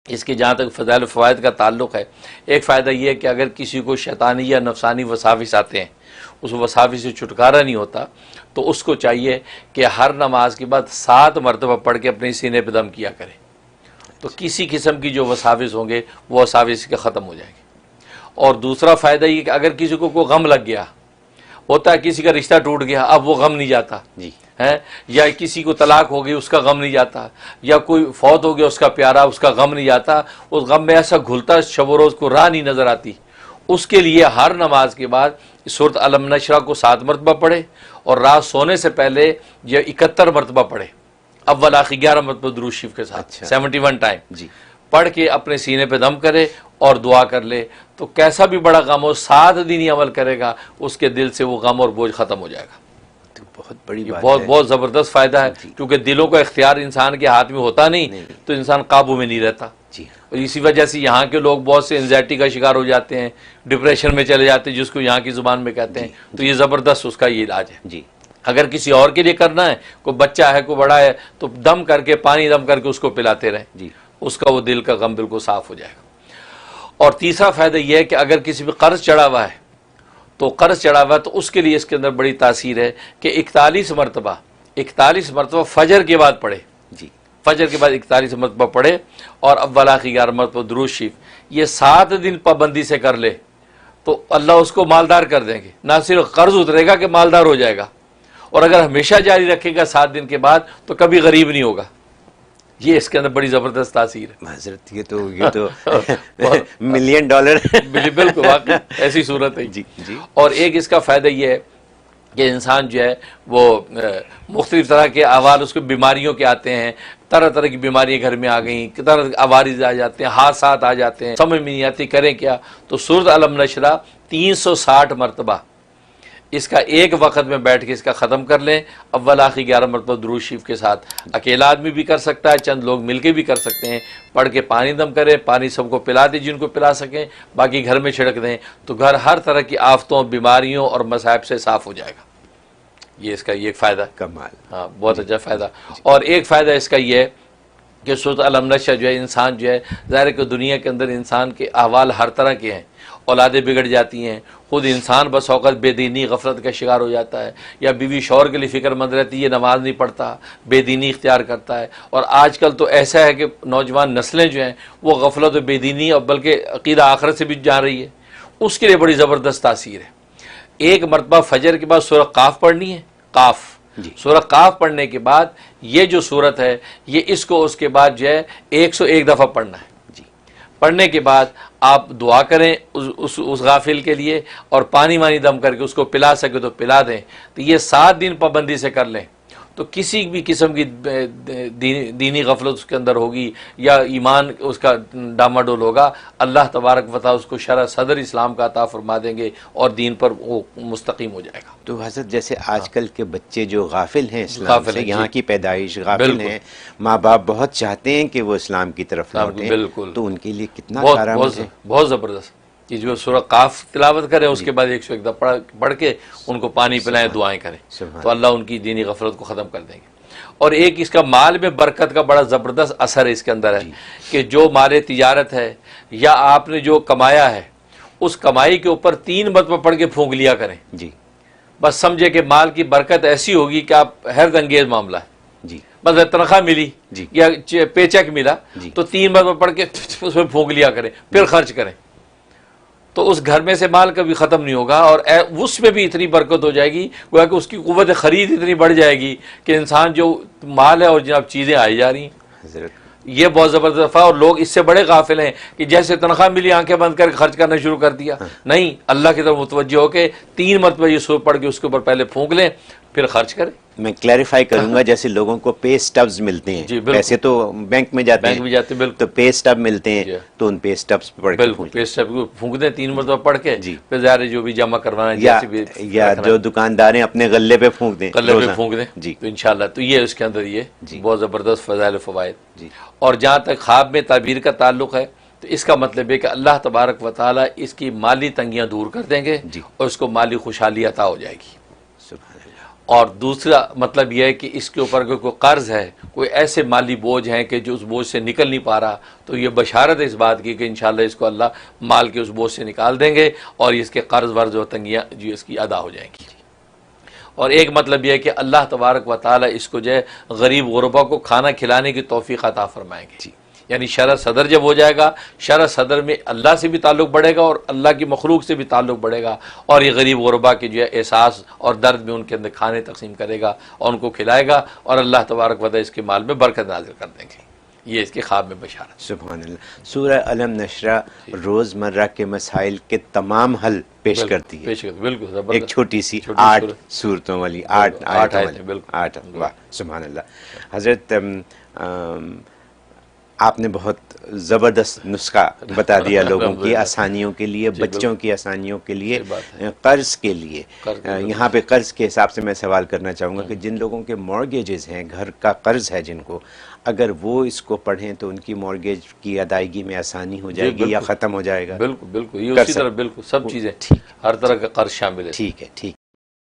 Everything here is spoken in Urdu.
اس کے جہاں تک فضائل و فوائد کا تعلق ہے، ایک فائدہ یہ ہے کہ اگر کسی کو شیطانی یا نفسانی وساوس آتے ہیں، اس وساوس سے چھٹکارا نہیں ہوتا، تو اس کو چاہیے کہ ہر نماز کے بعد 7 مرتبہ پڑھ کے اپنے سینے پہ دم کیا کرے، تو کسی قسم کی جو وساوس ہوں گے وہ وساوس کے ختم ہو جائیں گے۔ اور دوسرا فائدہ یہ کہ اگر کسی کو کوئی غم لگ گیا، ہوتا ہے کسی کا رشتہ ٹوٹ گیا، اب وہ غم نہیں جاتا ہے، یا کسی کو طلاق ہو گئی اس کا غم نہیں جاتا، یا کوئی فوت ہو گیا اس کا پیارا، اس کا غم نہیں جاتا، اس غم میں ایسا گھلتا شب و روز کو راہ نہیں نظر آتی، اس کے لیے ہر نماز کے بعد سورۃ الم نشرح کو 7 مرتبہ پڑھے، اور رات سونے سے پہلے یہ 71 مرتبہ پڑھے، اول آخر 11 مرتبہ درود شریف کے ساتھ 71 ٹائم پڑھ کے اپنے سینے پہ دم کرے اور دعا کر لے، تو کیسا بھی بڑا غم ہو 7 دن ہی عمل کرے گا، اس کے دل سے وہ غم اور بوجھ ختم ہو جائے گا۔ بہت بڑی بات ہے، بہت زبردست فائدہ ہے، کیونکہ دلوں کا اختیار انسان کے ہاتھ میں ہوتا نہیں تو انسان قابو میں نہیں رہتا، اور اسی وجہ سے یہاں کے لوگ بہت سے انزائٹی کا شکار ہو جاتے ہیں، ڈپریشن میں چلے جاتے ہیں، جس کو یہاں کی زبان میں کہتے ہیں، تو یہ زبردست اس کا یہ علاج ہے۔ اگر کسی اور کے لیے کرنا ہے، کوئی بچہ ہے کوئی بڑا ہے، تو دم کر کے پانی دم کر کے اس کو پلاتے رہیں، اس کا وہ دل کا غم بالکل صاف ہو جائے گا۔ اور تیسرا فائدہ یہ ہے کہ اگر کسی پہ قرض چڑھا ہوا ہے تو اس کے لیے اس کے اندر بڑی تاثیر ہے کہ 41 مرتبہ فجر کے بعد پڑھے، فجر کے بعد 41 مرتبہ پڑھے، اور اول آخر 11 مرتبہ درود شریف، یہ 7 دن پابندی سے کر لے تو اللہ اس کو مالدار کر دیں گے، نہ صرف قرض اترے گا کہ مالدار ہو جائے گا، اور اگر ہمیشہ جاری رکھے گا 7 دن کے بعد تو کبھی غریب نہیں ہوگا۔ یہ اس کے اندر بڑی زبردست تاثیر ہے حضرت، یہ تو ملین ڈالر بالکل واقعی ایسی صورت ہے۔ اور ایک اس کا فائدہ یہ ہے کہ انسان جو ہے وہ مختلف طرح کے احوال اس کو بیماریوں کے آتے ہیں، طرح طرح کی بیماریاں گھر میں آ گئیں، طرح عوارض آ جاتے ہیں، حادثات آ جاتے ہیں، سمجھ میں نہیں آتی کریں کیا، تو سورۃ الم نشرح 360 مرتبہ اس کا ایک وقت میں بیٹھ کے اس کا ختم کر لیں، اول آخر 11 مرتبہ درود شریف کے ساتھ۔ اکیلا آدمی بھی کر سکتا ہے، چند لوگ مل کے بھی کر سکتے ہیں، پڑھ کے پانی دم کرے، پانی سب کو پلا دیں جن کو پلا سکیں، باقی گھر میں چھڑک دیں، تو گھر ہر طرح کی آفتوں، بیماریوں اور مصائب سے صاف ہو جائے گا۔ یہ اس کا یہ فائدہ کمال، ہاں بہت اچھا فائدہ۔ اور ایک فائدہ اس کا یہ ہے کہ سورۃ الم نشرح جو ہے، انسان جو ہے ظاہر ہے کہ دنیا کے اندر انسان کے احوال ہر طرح کے ہیں، اولادیں بگڑ جاتی ہیں، خود انسان بس اوقات بے دینی غفلت کا شکار ہو جاتا ہے، یا بیوی شوہر کے لیے فکر مند رہتی ہے، یہ نماز نہیں پڑھتا، بے دینی اختیار کرتا ہے، اور آج کل تو ایسا ہے کہ نوجوان نسلیں جو ہیں وہ غفلت و بے دینی اور بلکہ عقیدہ آخرت سے بھی جا رہی ہے، اس کے لیے بڑی زبردست تاثیر ہے۔ ایک مرتبہ فجر کے بعد سورہ قاف پڑھنی ہے، قاف سورہ قاف پڑھنے کے بعد یہ جو سورت ہے یہ اس کو اس کے بعد جو ہے 101 دفعہ پڑھنا ہے۔ پڑھنے کے بعد آپ دعا کریں اس غافل کے لیے، اور پانی وانی دم کر کے اس کو پلا سکے تو پلا دیں، تو یہ 7 دن پابندی سے کر لیں، تو کسی بھی قسم کی دینی غفلت اس کے اندر ہوگی یا ایمان اس کا ڈاماڈول ہوگا، اللہ تبارک و تعالیٰ اس کو شرح صدر اسلام کا عطا فرما دیں گے اور دین پر وہ مستقیم ہو جائے گا۔ تو حضرت جیسے آج کل کے بچے جو غافل ہیں اسلام سے، یہاں کی پیدائش غافل ہیں، ماں باپ بہت چاہتے ہیں کہ وہ اسلام کی طرف لوٹیں، تو ان کے لیے کتنا کارآمد ہے، بہت زبردست۔ یہ جو سورہ قاف تلاوت کریں اس کے بعد 101 دفعہ پڑھ کے ان کو پانی پلائیں، دعائیں کریں، تو اللہ ان کی دینی غفلت کو ختم کر دیں گے۔ اور ایک اس کا مال میں برکت کا بڑا زبردست اثر اس کے اندر ہے کہ جو مال تجارت ہے یا آپ نے جو کمایا ہے اس کمائی کے اوپر 3 مرتبہ پڑھ کے پھونک لیا کریں، بس سمجھے کہ مال کی برکت ایسی ہوگی کہ آپ حیرت انگیز معاملہ ہے، بس تنخواہ ملی یا پے چیک ملا تو 3 مرتبہ پڑھ کے اس میں پھونک لیا کریں، پھر خرچ کریں، تو اس گھر میں سے مال کبھی ختم نہیں ہوگا، اور اس میں بھی اتنی برکت ہو جائے گی گویا کہ اس کی قوت خرید اتنی بڑھ جائے گی کہ انسان جو مال ہے اور جناب چیزیں آئی جا رہی ہیں، یہ بہت زبردست ہے۔ اور لوگ اس سے بڑے غافل ہیں کہ جیسے تنخواہ ملی آنکھیں بند کر کے خرچ کرنا شروع کر دیا، نہیں، اللہ کی طرف متوجہ ہو کے 3 مرتبہ یہ سورہ پڑھ کے اس کے اوپر پہلے پھونک لیں پھر خرچ کریں۔ میں کلیریفائی کروں گا، جیسے لوگوں کو پے سٹبز ملتے ہیں، پیسے تو بینک میں جاتے ہیں، تو پے سٹب ملتے ہیں، تو ان پے سٹبز پہ پڑھ کے پے سٹب کو پھونک دیں 3 مرتبہ پڑھ کے، پھر ظاہر جو بھی جمع کروانا ہے یا جو دکاندار ہیں اپنے غلے پہ پھونک دیں، غلے پہ پھونک دیں، تو انشاءاللہ تو یہ اس کے اندر یہ بہت زبردست فضائل و فوائد۔ اور جہاں تک خواب میں تعبیر کا تعلق ہے تو اس کا مطلب ہے کہ اللہ تبارک و تعالیٰ اس کی مالی تنگیاں دور کر دیں گے اور اس کو مالی خوشحالی عطا ہو جائے گی، اور دوسرا مطلب یہ ہے کہ اس کے اوپر کوئی قرض ہے، کوئی ایسے مالی بوجھ ہیں کہ جو اس بوجھ سے نکل نہیں پا رہا، تو یہ بشارت ہے اس بات کی کہ انشاءاللہ اس کو اللہ مال کے اس بوجھ سے نکال دیں گے اور اس کے قرض ورض و تنگیاں جو اس کی ادا ہو جائیں گی۔ اور ایک مطلب یہ ہے کہ اللہ تبارک و تعالی اس کو جو ہے غریب غربا کو کھانا کھلانے کی توفیق عطا فرمائیں گے، یعنی شرح صدر جب ہو جائے گا، شرح صدر میں اللہ سے بھی تعلق بڑھے گا اور اللہ کی مخلوق سے بھی تعلق بڑھے گا، اور یہ غریب غربا کے جو ہے احساس اور درد میں ان کے اندر کھانے تقسیم کرے گا اور ان کو کھلائے گا، اور اللہ تبارک و تعالی اس کے مال میں برکت نازل کر دیں گے۔ یہ اس کے خواب میں بشارت۔ سبحان اللہ۔ سورہ علم نشرہ روزمرہ کے مسائل کے تمام حل پیش کرتی ہے، پیش کرتی، بالکل زبردست، ایک چھوٹی سی 8 صورتوں والی، 8 آیتوں والی، بالکل 8۔ واہ سبحان اللہ۔ حضرت آپ نے بہت زبردست نسخہ بتا دیا لوگوں کی آسانیوں کے لیے، بچوں کی آسانیوں کے لیے، قرض کے لیے۔ یہاں پہ قرض کے حساب سے میں سوال کرنا چاہوں گا کہ جن لوگوں کے مورگیجز ہیں، گھر کا قرض ہے جن کو، اگر وہ اس کو پڑھیں تو ان کی مورگیج کی ادائیگی میں آسانی ہو جائے گی یا ختم ہو جائے گا؟ بالکل بالکل، یہ اسی طرح بالکل سب چیزیں، ہر طرح کا قرض شامل ہے۔ ٹھیک ہے، ٹھیک ہے۔